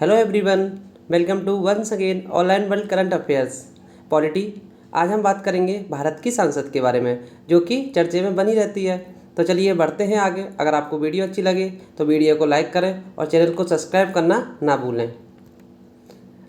Hello everyone, welcome to once again online world current affairs polity. आज हम बात करेंगे भारत की संसद के बारे में, जो कि चर्चे में बनी रहती है। तो चलिए बढ़ते हैं आगे। अगर आपको वीडियो अच्छी लगे तो वीडियो को लाइक करें और चैनल को सब्सक्राइब करना ना भूलें।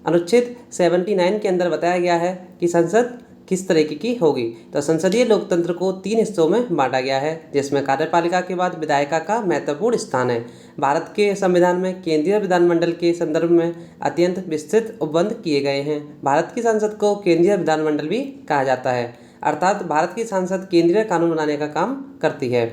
अनुच्छेद 79 के अंदर बताया गया है कि संसद किस तरीके की होगी। तो संसदीय लोकतंत्र को 3 हिस्सों में बांटा गया है, जिसमें कार्यपालिका के बाद विधायिका का महत्वपूर्ण स्थान है। भारत के संविधान में केंद्रीय विधानमंडल के संदर्भ में अत्यंत विस्तृत उपबंध किए गए हैं। भारत की संसद को केंद्रीय विधानमंडल भी कहा जाता है, अर्थात भारत की संसद केंद्रीय कानून बनाने का काम करती है।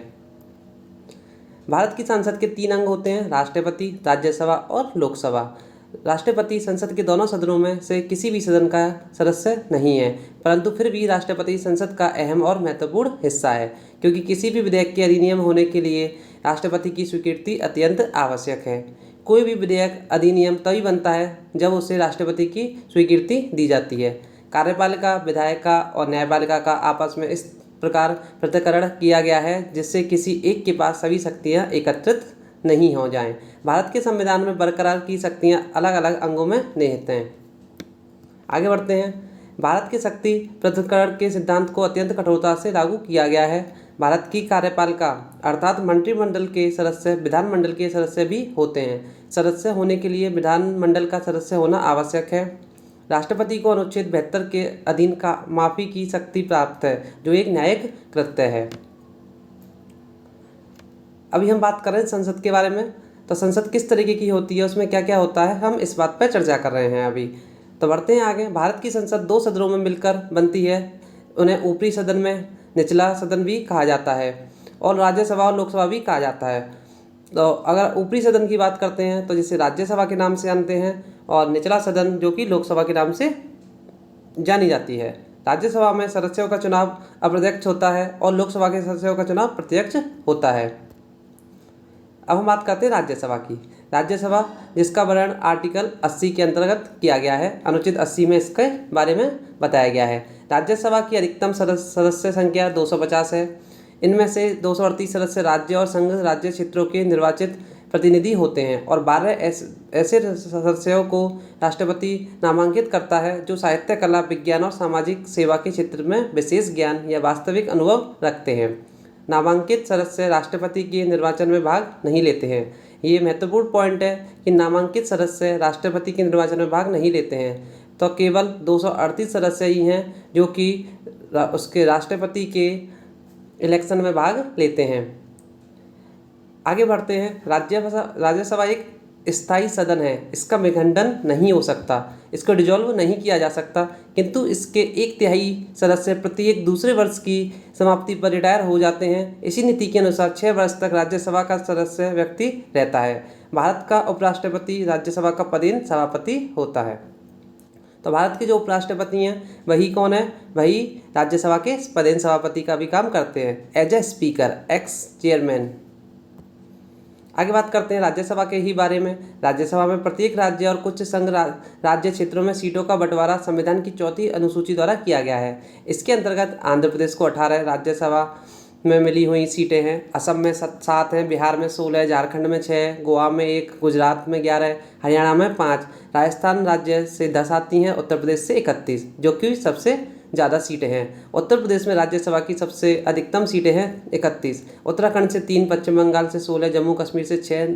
भारत की संसद के 3 अंग होते हैं: राष्ट्रपति, राज्यसभा और लोकसभा। राष्ट्रपति संसद के दोनों सदनों में से किसी भी सदन का सदस्य नहीं है, परंतु फिर भी राष्ट्रपति संसद का अहम और महत्वपूर्ण हिस्सा है, क्योंकि किसी भी विधेयक के अधिनियम होने के लिए राष्ट्रपति की स्वीकृति अत्यंत आवश्यक है। कोई भी विधेयक अधिनियम तभी बनता है जब उसे राष्ट्रपति की स्वीकृति दी जाती है। कार्यपालिका, विधायिका और न्यायपालिका का आपस में इस प्रकार पृथक्करण किया गया है जिससे किसी एक के पास सभी शक्तियाँ एकत्रित नहीं हो जाएं। भारत के संविधान में बरकरार की शक्तियां अलग अलग अंगों में निहित हैं। आगे बढ़ते हैं। भारत के शक्ति पृथक्करण के सिद्धांत को अत्यंत कठोरता से लागू किया गया है। भारत की कार्यपालिका अर्थात मंत्रिमंडल के सदस्य विधानमंडल के सदस्य भी होते हैं। सदस्य होने के लिए विधानमंडल का सदस्य होना आवश्यक है। राष्ट्रपति को अनुच्छेद 72 के अधीन का माफी की शक्ति प्राप्त है, जो एक न्यायिक कृत्य है। अभी हम बात कर रहे हैं संसद के बारे में। तो संसद किस तरीके की होती है, उसमें क्या क्या होता है, हम इस बात पर चर्चा कर रहे हैं अभी। तो बढ़ते हैं आगे। भारत की संसद 2 सदनों में मिलकर बनती है। उन्हें ऊपरी सदन में निचला सदन भी कहा जाता है और राज्यसभा और लोकसभा भी कहा जाता है। तो अगर ऊपरी सदन की बात करते हैं तो जिसे राज्यसभा के नाम से जानते हैं, और निचला सदन जो कि लोकसभा के नाम से जानी जाती है। राज्यसभा में सदस्यों का चुनाव अप्रत्यक्ष होता है और लोकसभा के सदस्यों का चुनाव प्रत्यक्ष होता है। अब हम बात करते हैं राज्यसभा की। राज्यसभा जिसका वर्णन आर्टिकल 80 के अंतर्गत किया गया है, अनुच्छेद 80 में इसके बारे में बताया गया है। राज्यसभा की अधिकतम सदस्य संख्या 250 है। इनमें से 238 सदस्य राज्य और संघ राज्य क्षेत्रों के निर्वाचित प्रतिनिधि होते हैं और 12 ऐसे सदस्यों को राष्ट्रपति नामांकित करता है जो साहित्य, कला, विज्ञान और सामाजिक सेवा के क्षेत्र में विशेष ज्ञान या वास्तविक अनुभव रखते हैं। नामांकित सदस्य राष्ट्रपति के निर्वाचन में भाग नहीं लेते हैं। ये महत्वपूर्ण पॉइंट है कि नामांकित सदस्य राष्ट्रपति के निर्वाचन में भाग नहीं लेते हैं। तो केवल 238 सदस्य ही हैं जो कि उसके राष्ट्रपति के इलेक्शन में भाग लेते हैं। आगे बढ़ते हैं। राज्यसभा एक स्थायी सदन है। इसका विखंडन नहीं हो सकता, इसको डिजॉल्व नहीं किया जा सकता, किंतु इसके 1/3 सदस्य प्रत्येक दूसरे वर्ष की समाप्ति पर रिटायर हो जाते हैं। इसी नीति के अनुसार 6 वर्ष तक राज्यसभा का सदस्य व्यक्ति रहता है। भारत का उपराष्ट्रपति राज्यसभा का पदेन सभापति होता है। तो भारत के जो उपराष्ट्रपति हैं वही कौन है? वही राज्यसभा के पदेन सभापति का भी काम करते हैं, as a speaker, ex chairman. आगे बात करते हैं राज्यसभा के ही बारे में। राज्यसभा में प्रत्येक राज्य और कुछ संघ राज्य क्षेत्रों में सीटों का बंटवारा संविधान की 4वीं अनुसूची द्वारा किया गया है। इसके अंतर्गत आंध्र प्रदेश को 18 राज्यसभा में मिली हुई सीटें हैं। असम में 7 हैं, बिहार में 16, झारखंड में 6, गोवा में 1, गुजरात में 11, हरियाणा में 5, राजस्थान राज्य से 10 आती हैं, उत्तर प्रदेश से 31, जो कि सबसे ज़्यादा सीटें हैं। उत्तर प्रदेश में राज्यसभा की सबसे अधिकतम सीटें हैं 31, उत्तराखंड से 3, पश्चिम बंगाल से 16, जम्मू कश्मीर से 6,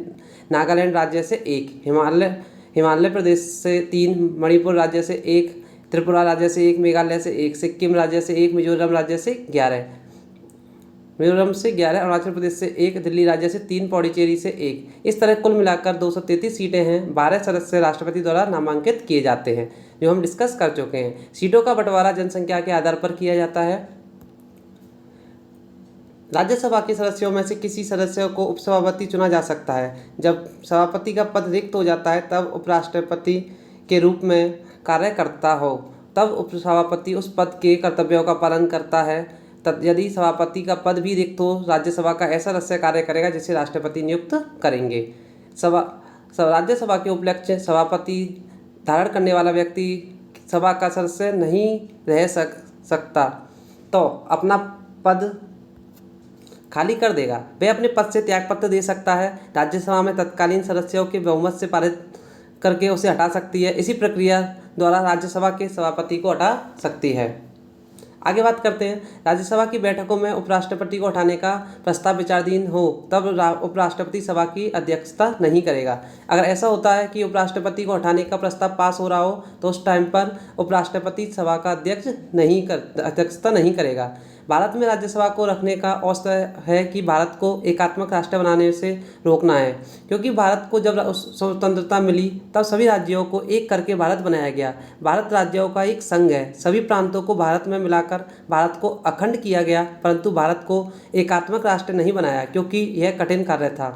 नागालैंड राज्य से 1, हिमाचल प्रदेश से 3, मणिपुर राज्य से 1, त्रिपुरा राज्य से 1, मेघालय से 1, सिक्किम राज्य से 1, मिजोरम राज्य से 11, अरुणाचल प्रदेश से 1, दिल्ली राज्य से 3, पौडीचेरी से 1। इस तरह कुल मिलाकर 233 सीटें हैं। 12 सदस्य राष्ट्रपति द्वारा नामांकित किए जाते हैं, जो हम डिस्कस कर चुके हैं। सीटों का बंटवारा जनसंख्या के आधार पर किया जाता है। राज्यसभा के सदस्यों में से किसी सदस्य को उपसभापति चुना जा सकता है। जब सभापति का पद रिक्त हो जाता है तब उपराष्ट्रपति के रूप में कार्य करता हो, तब उपसभापति उस पद के कर्तव्यों का पालन करता है। यदि सभापति का पद भी रिक्त हो, राज्यसभा का ऐसा सदस्य कार्य करेगा जिसे राष्ट्रपति नियुक्त करेंगे। राज्यसभा के उपलक्ष्य सभापति धारण करने वाला व्यक्ति सभा का सदस्य नहीं रह सकता, तो अपना पद खाली कर देगा। वह अपने पद से त्यागपत्र दे सकता है। राज्यसभा में तत्कालीन सदस्यों के बहुमत से पारित करके उसे हटा सकती है। इसी प्रक्रिया द्वारा राज्यसभा के सभापति को हटा सकती है। आगे बात करते हैं, राज्यसभा की बैठकों में उपराष्ट्रपति को हटाने का प्रस्ताव विचाराधीन हो तब उपराष्ट्रपति सभा की अध्यक्षता नहीं करेगा। अगर ऐसा होता है कि उपराष्ट्रपति को हटाने का प्रस्ताव पास हो रहा हो तो उस टाइम पर उपराष्ट्रपति सभा का अध्यक्षता नहीं करेगा। भारत में राज्यसभा को रखने का औचित्य है कि भारत को एकात्मक राष्ट्र बनाने से रोकना है, क्योंकि भारत को जब स्वतंत्रता मिली तब सभी राज्यों को एक करके भारत बनाया गया। भारत राज्यों का एक संघ है। सभी प्रांतों को भारत में मिलाकर भारत को अखंड किया गया, परंतु भारत को एकात्मक राष्ट्र नहीं बनाया, क्योंकि यह कठिन कार्य था।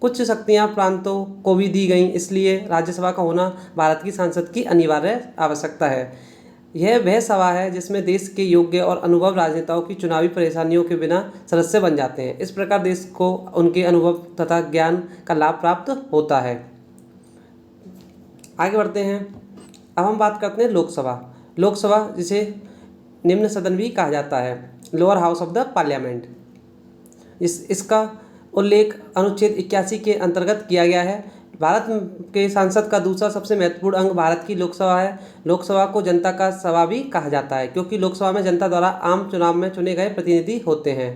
कुछ शक्तियाँ प्रांतों को भी दी गईं, इसलिए राज्यसभा का होना भारत की संसद की अनिवार्य आवश्यकता है। यह वह सभा है जिसमें देश के योग्य और अनुभव राजनेताओं की चुनावी परेशानियों के बिना सदस्य बन जाते हैं। इस प्रकार देश को उनके अनुभव तथा ज्ञान का लाभ प्राप्त होता है। आगे बढ़ते हैं, अब हम बात करते हैं लोकसभा। लोकसभा जिसे निम्न सदन भी कहा जाता है, lower house of the parliament. इसका उल्लेख अनुच्छेद 81 के अंतर्गत किया गया है। भारत के संसद का दूसरा सबसे महत्वपूर्ण अंग भारत की लोकसभा है। लोकसभा को जनता का सभा भी कहा जाता है, क्योंकि लोकसभा में जनता द्वारा आम चुनाव में चुने गए प्रतिनिधि होते हैं।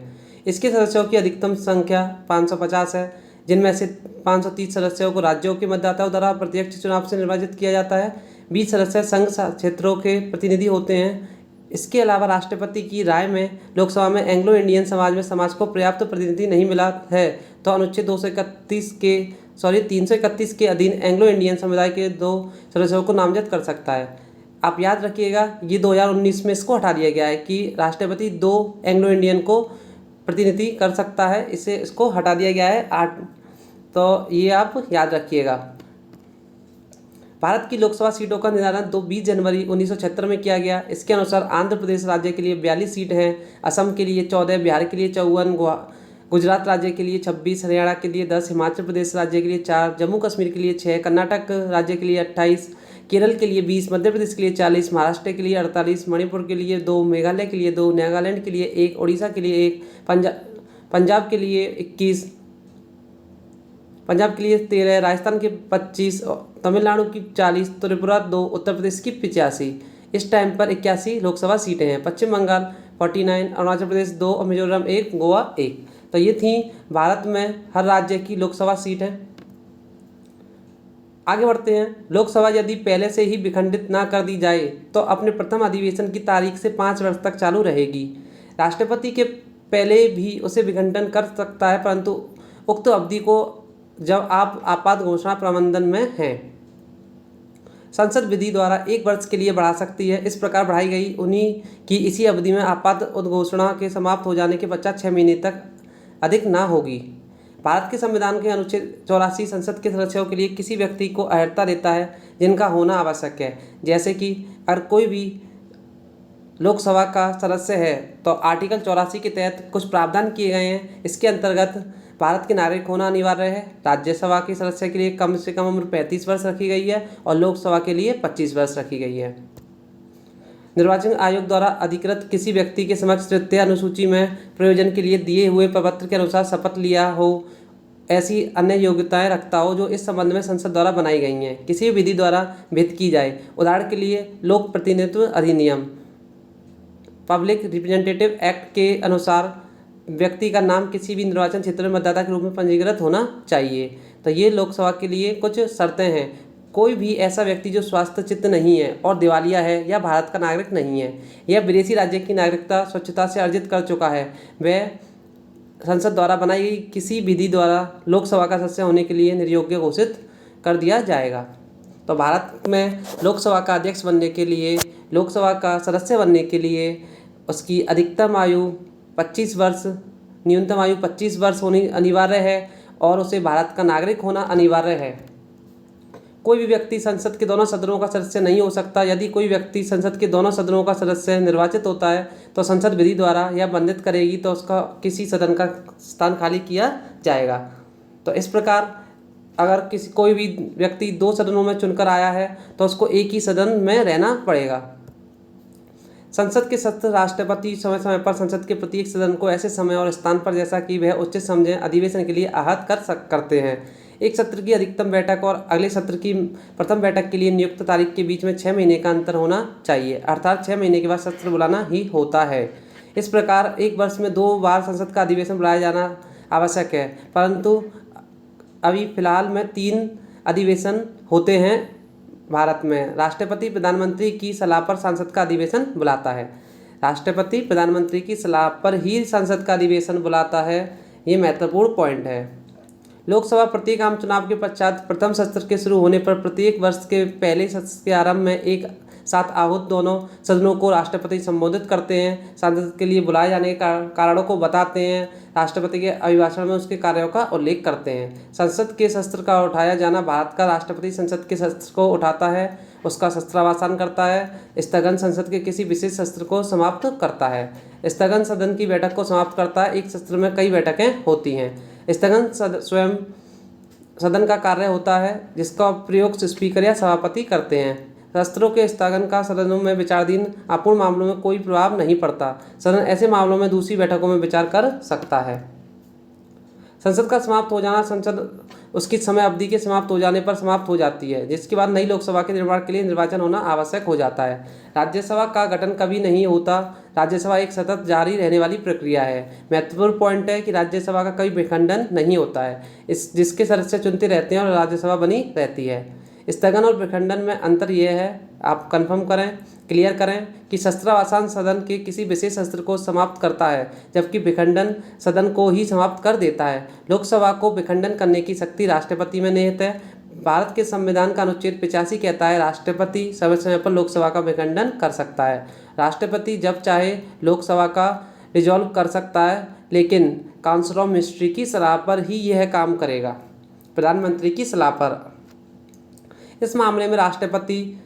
इसके सदस्यों की अधिकतम संख्या 550 है, जिनमें से 530 सदस्यों को राज्यों के मतदाताओं द्वारा प्रत्यक्ष चुनाव से निर्वाचित किया जाता है। 20 सदस्य संघ क्षेत्रों के प्रतिनिधि होते हैं। इसके अलावा राष्ट्रपति की राय में लोकसभा में एंग्लो इंडियन समाज को पर्याप्त प्रतिनिधि नहीं मिला है तो अनुच्छेद 331 के अधीन एंग्लो इंडियन समुदाय के 2 सदस्यों को नामजद कर सकता है। आप याद रखिएगा, ये 2019 में इसको हटा दिया गया है कि राष्ट्रपति 2 एंग्लो इंडियन को प्रतिनिधि कर सकता है, इसको हटा दिया गया है 8। तो ये आप याद रखिएगा। भारत की लोकसभा सीटों का निर्धारण 20 जनवरी 1976 में किया गया। इसके अनुसार आंध्र प्रदेश राज्य के लिए 42 सीट हैं, असम के लिए 14, बिहार के लिए 54, गुजरात राज्य के लिए 26, हरियाणा के लिए 10, हिमाचल प्रदेश राज्य के लिए 4, जम्मू कश्मीर के लिए 6, कर्नाटक राज्य के लिए 28, केरल के लिए 20, मध्य प्रदेश के लिए 40, महाराष्ट्र के लिए 48, मणिपुर के लिए 2, मेघालय के लिए 2, नागालैंड के लिए 1, उड़ीसा के लिए 1, पंजाब के लिए 21, पंजाब के लिए 13, राजस्थान के 25, तमिलनाडु की 40, त्रिपुरा 2, उत्तर प्रदेश की 85। इस टाइम पर 81 लोकसभा सीटें हैं। पश्चिम बंगाल 49, अरुणाचल प्रदेश 2 और मिजोरम 1, गोवा 1। तो ये थी भारत में हर राज्य की लोकसभा सीट है। आगे बढ़ते हैं, लोकसभा यदि पहले से ही विखंडित ना कर दी जाए तो अपने प्रथम अधिवेशन की तारीख से 5 वर्ष तक चालू रहेगी। राष्ट्रपति के पहले भी उसे विखंडन कर सकता है, परंतु उक्त अवधि को जब आप आपात घोषणा प्रबंधन में हैं संसद विधि द्वारा 1 वर्ष के लिए बढ़ा सकती है। इस प्रकार बढ़ाई गई उन्हीं की इसी अवधि में आपात उद्घोषणा के समाप्त हो जाने के पश्चात 6 महीने तक अधिक ना होगी। भारत के संविधान के अनुच्छेद 84 संसद के सदस्यों के लिए किसी व्यक्ति को अर्हता देता है जिनका होना आवश्यक है। जैसे कि अगर कोई भी लोकसभा का सदस्य है तो आर्टिकल 84 के तहत कुछ प्रावधान किए गए हैं। इसके अंतर्गत भारत के नागरिक होना अनिवार्य है। राज्यसभा के सदस्य के लिए कम से कम उम्र 35 वर्ष रखी गई है और लोकसभा के लिए 25 वर्ष रखी गई है। निर्वाचन आयोग द्वारा अधिकृत किसी व्यक्ति के समक्ष तृतीय अनुसूची में प्रयोजन के लिए दिए हुए प्रपत्र के अनुसार शपथ लिया हो, ऐसी अन्य योग्यताएं रखता हो जो इस संबंध में संसद द्वारा बनाई गई हैं, किसी विधि द्वारा विहित की जाए। उदाहरण के लिए लोक प्रतिनिधित्व अधिनियम पब्लिक रिप्रेजेंटेटिव एक्ट के अनुसार व्यक्ति का नाम किसी भी निर्वाचन क्षेत्र में मतदाता के रूप में पंजीकृत होना चाहिए। तो ये लोकसभा के लिए कुछ शर्तें हैं। कोई भी ऐसा व्यक्ति जो स्वास्थ्यचित नहीं है और दिवालिया है या भारत का नागरिक नहीं है या विदेशी राज्य की नागरिकता स्वच्छता से अर्जित कर चुका है, वह संसद द्वारा बनाई गई किसी विधि द्वारा लोकसभा का सदस्य होने के लिए निर्योग्य घोषित कर दिया जाएगा। तो भारत में लोकसभा का अध्यक्ष बनने के लिए, लोकसभा का सदस्य बनने के लिए उसकी अधिकतम आयु 25 वर्ष, न्यूनतम आयु 25 वर्ष होनी अनिवार्य है और उसे भारत का नागरिक होना अनिवार्य है। कोई भी व्यक्ति संसद के दोनों सदनों का सदस्य नहीं हो सकता। यदि कोई व्यक्ति संसद के दोनों सदनों का सदस्य निर्वाचित होता है तो संसद विधि द्वारा यह बंधित करेगी तो उसका किसी सदन का स्थान खाली किया जाएगा। तो इस प्रकार अगर कोई भी व्यक्ति 2 सदनों में चुनकर आया है तो उसको एक ही सदन में रहना पड़ेगा। संसद के सत्र राष्ट्रपति समय समय पर संसद के प्रत्येक सदन को ऐसे समय और स्थान पर जैसा कि वह उचित समझें अधिवेशन के लिए आहत करते हैं। एक सत्र की अधिकतम बैठक और अगले सत्र की प्रथम बैठक के लिए नियुक्त तारीख के बीच में 6 महीने का अंतर होना चाहिए, अर्थात 6 महीने के बाद सत्र बुलाना ही होता है। इस प्रकार एक वर्ष में 2 बार संसद का अधिवेशन बुलाया जाना आवश्यक है, परंतु अभी फिलहाल में 3 अधिवेशन होते हैं भारत में। राष्ट्रपति प्रधानमंत्री की सलाह पर संसद का अधिवेशन बुलाता है। राष्ट्रपति प्रधानमंत्री की सलाह पर ही संसद का अधिवेशन बुलाता है, ये महत्वपूर्ण पॉइंट है। लोकसभा प्रत्येक आम चुनाव के पश्चात प्रथम सत्र के शुरू होने पर प्रत्येक वर्ष के पहले सत्र के आरंभ में एक साथ आहूत दोनों सदनों को राष्ट्रपति संबोधित करते हैं, संसद के लिए बुलाए जाने के कारणों को बताते हैं, राष्ट्रपति के अभिभाषण में उसके कार्यों का उल्लेख करते हैं। संसद के शस्त्र का उठाया जाना भारत का राष्ट्रपति संसद के शस्त्र को उठाता है, उसका शस्त्रावसान करता है। स्थगन संसद के किसी विशेष शस्त्र को समाप्त करता है। स्थगन सदन की बैठक को समाप्त करता है। एक सत्र में कई बैठकें होती हैं। स्थगन स्वयं सदन का कार्य होता है जिसका प्रयोग स्पीकर या सभापति करते हैं। शस्त्रों के स्थगन का सदनों में विचाराधीन अपूर्ण मामलों में कोई प्रभाव नहीं पड़ता। सदन ऐसे मामलों में दूसरी बैठकों में विचार कर सकता है। संसद का समाप्त हो जाना, संसद उसकी समय अवधि के समाप्त हो जाने पर समाप्त हो जाती है, जिसके बाद नई लोकसभा के निर्माण के लिए निर्वाचन होना आवश्यक हो जाता है। राज्यसभा का गठन कभी नहीं होता। राज्यसभा एक सतत जारी रहने वाली प्रक्रिया है। महत्वपूर्ण पॉइंट है कि राज्यसभा का कभी विखंडन नहीं होता है, जिसके सदस्य चुनते रहते हैं और राज्यसभा बनी रहती है। स्थगन और विखंडन में अंतर यह है, आप कंफर्म करें, क्लियर करें कि शस्त्रावसान सदन के किसी विशेष शस्त्र को समाप्त करता है, जबकि विखंडन सदन को ही समाप्त कर देता है। लोकसभा को विखंडन करने की शक्ति राष्ट्रपति में निहित है। भारत के संविधान का अनुच्छेद 85 कहता है राष्ट्रपति समय समय पर लोकसभा का विखंडन कर सकता है। राष्ट्रपति जब चाहे लोकसभा का डिसॉल्व कर सकता है, लेकिन काउंसिल ऑफ मिनिस्ट्री की सलाह पर ही यह काम करेगा, प्रधानमंत्री की सलाह पर। इस मामले में राष्ट्रपति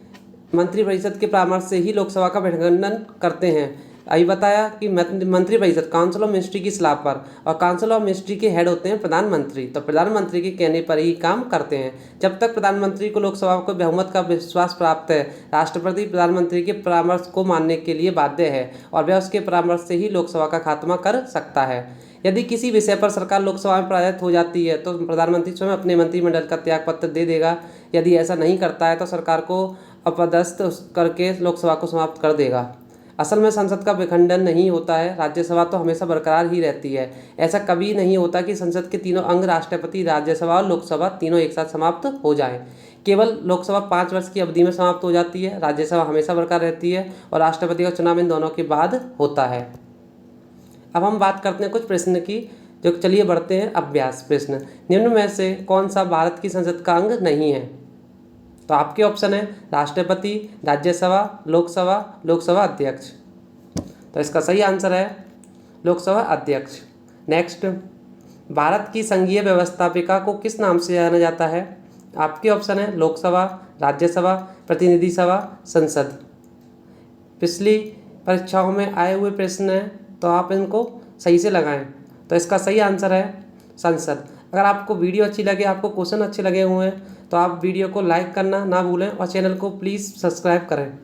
मंत्रिपरिषद के परामर्श से ही लोकसभा का विखंडन करते हैं। अभी बताया कि मंत्रिपरिषद काउंसिल ऑफ मिनिस्ट्री की सलाह पर, और काउंसिल ऑफ मिनिस्ट्री के हेड होते हैं प्रधानमंत्री, तो प्रधानमंत्री के कहने पर ही काम करते हैं। जब तक प्रधानमंत्री को लोकसभा को बहुमत का विश्वास प्राप्त है, राष्ट्रपति प्रधानमंत्री के परामर्श को मानने के लिए बाध्य है और वह उसके परामर्श से ही लोकसभा का खात्मा कर सकता है। यदि किसी विषय पर सरकार लोकसभा में पराजित हो जाती है तो प्रधानमंत्री स्वयं अपने मंत्रिमंडल का त्यागपत्र दे देगा। यदि ऐसा नहीं करता है तो सरकार को अपदस्थ करके लोकसभा को समाप्त कर देगा। असल में संसद का विखंडन नहीं होता है, राज्यसभा तो हमेशा बरकरार ही रहती है। ऐसा कभी नहीं होता कि संसद के तीनों अंग राष्ट्रपति, राज्यसभा और लोकसभा तीनों एक साथ समाप्त हो जाएं। केवल लोकसभा 5 वर्ष की अवधि में समाप्त हो जाती है, राज्यसभा हमेशा बरकरार रहती है और राष्ट्रपति का चुनाव इन दोनों के बाद होता है। अब हम बात करते हैं कुछ प्रश्न की, जो चलिए बढ़ते हैं अभ्यास प्रश्न। निम्न में से कौन सा भारत की संसद का अंग नहीं है? तो आपके ऑप्शन है राष्ट्रपति, राज्यसभा, लोकसभा, लोकसभा अध्यक्ष। तो इसका सही आंसर है लोकसभा अध्यक्ष। नेक्स्ट, भारत की संघीय व्यवस्थापिका को किस नाम से जाना जाता है? आपके ऑप्शन है लोकसभा, राज्यसभा, प्रतिनिधि सभा, संसद। पिछली परीक्षाओं में आए हुए प्रश्न हैं, तो आप इनको सही से लगाएं। तो इसका सही आंसर है संसद। अगर आपको वीडियो अच्छी लगे, आपको क्वेश्चन अच्छे लगे हुए हैं, तो आप वीडियो को लाइक करना ना भूलें और चैनल को प्लीज़ सब्सक्राइब करें।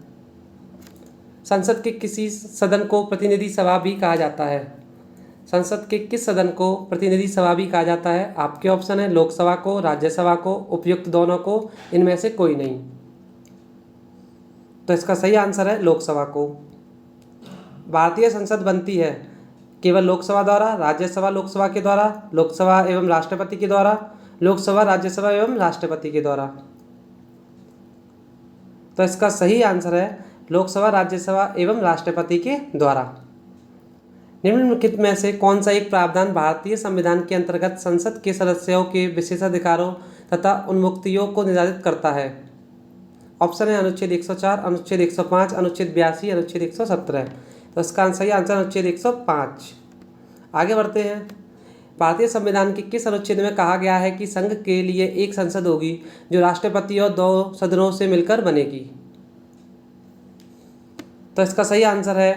संसद के किसी सदन को प्रतिनिधि सभा भी कहा जाता है? संसद के किस सदन को प्रतिनिधि सभा भी कहा जाता है? आपके ऑप्शन है लोकसभा को, राज्यसभा को, उपयुक्त दोनों को, इनमें से कोई नहीं। तो इसका सही आंसर है लोकसभा को। भारतीय संसद बनती है केवल लोकसभा द्वारा, राज्यसभा लोकसभा के द्वारा, लोकसभा एवं राष्ट्रपति के द्वारा, लोकसभा राज्यसभा एवं राष्ट्रपति के द्वारा। तो इसका सही आंसर है लोकसभा, राज्यसभा एवं राष्ट्रपति के द्वारा। निम्नलिखित में से कौन सा एक प्रावधान भारतीय संविधान के अंतर्गत संसद के सदस्यों के विशेषाधिकारों तथा उन्मुक्तियों को निर्धारित करता है? ऑप्शन है अनुच्छेद 104, अनुच्छेद 105, अनुच्छेद 82, अनुच्छेद 117। तो इसका सही आंसर अनुच्छेद 105। आगे बढ़ते हैं। भारतीय संविधान के किस अनुच्छेद में कहा गया है कि संघ के लिए एक संसद होगी जो राष्ट्रपति और 2 सदनों से मिलकर बनेगी? तो इसका सही आंसर है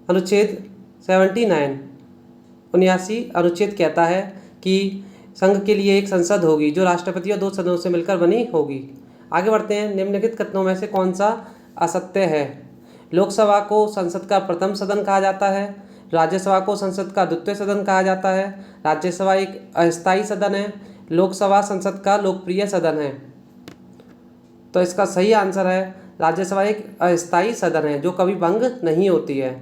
अनुच्छेद 79। 79 अनुच्छेद कहता है कि संघ के लिए एक संसद होगी जो राष्ट्रपति और 2 सदनों से मिलकर बनी होगी। आगे बढ़ते हैं। निम्नलिखित कथनों में से कौन सा असत्य है? लोकसभा को संसद का प्रथम सदन कहा जाता है। राज्यसभा को संसद का द्वितीय सदन कहा जाता है। राज्यसभा एक अस्थायी सदन है। लोकसभा संसद का लोकप्रिय सदन है। तो इसका सही आंसर है राज्यसभा एक अस्थायी सदन है जो कभी भंग नहीं होती है।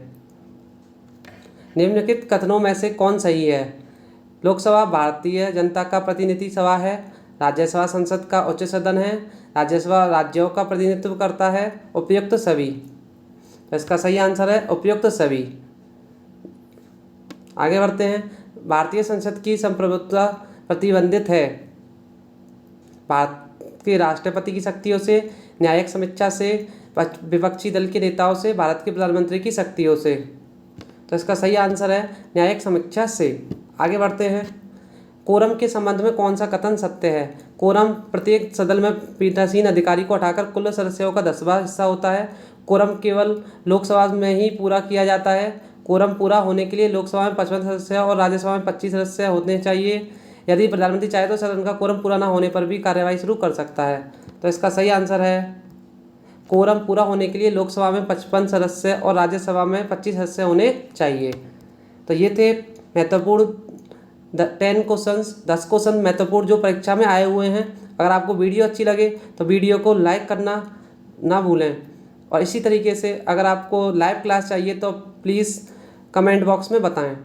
निम्नलिखित कथनों में से कौन सही है? लोकसभा भारतीय जनता का प्रतिनिधि सभा है। राज्यसभा संसद का उच्च सदन है। राज्यसभा राज्यों का प्रतिनिधित्व करता है। उपयुक्त सभी। तो इसका सही आंसर है उपयुक्त सभी। आगे बढ़ते हैं। भारतीय संसद की संप्रभुत्व प्रतिबंधित है। भारत के राष्ट्रपति की शक्तियों से, न्यायिक समीक्षा से, विपक्षी दल के नेताओं से, भारत के प्रधानमंत्री की शक्तियों से। तो इसका सही आंसर है न्यायिक समीक्षा से। आगे बढ़ते हैं। कोरम के संबंध में कौन सा कथन सत्य है? कोरम प्रत्येक सदन में पीठासीन अधिकारी को हटाकर कुल सदस्यों का 10वां हिस्सा होता है। कोरम केवल लोकसभा में ही पूरा किया जाता है। कोरम पूरा होने के लिए लोकसभा में 55 सदस्य और राज्यसभा में 25 सदस्य होने चाहिए। यदि प्रधानमंत्री चाहे तो सदन का कोरम पूरा न होने पर भी कार्यवाही शुरू कर सकता है। तो इसका सही आंसर है कोरम पूरा होने के लिए लोकसभा में 55 सदस्य और राज्यसभा में 25 सदस्य होने चाहिए। तो ये थे महत्वपूर्ण 10 क्वेश्चन महत्वपूर्ण जो परीक्षा में आए हुए हैं। अगर आपको वीडियो अच्छी लगे तो वीडियो को लाइक करना ना भूलें। और इसी तरीके से अगर आपको लाइव क्लास चाहिए तो प्लीज़ कमेंट बॉक्स में बताएं।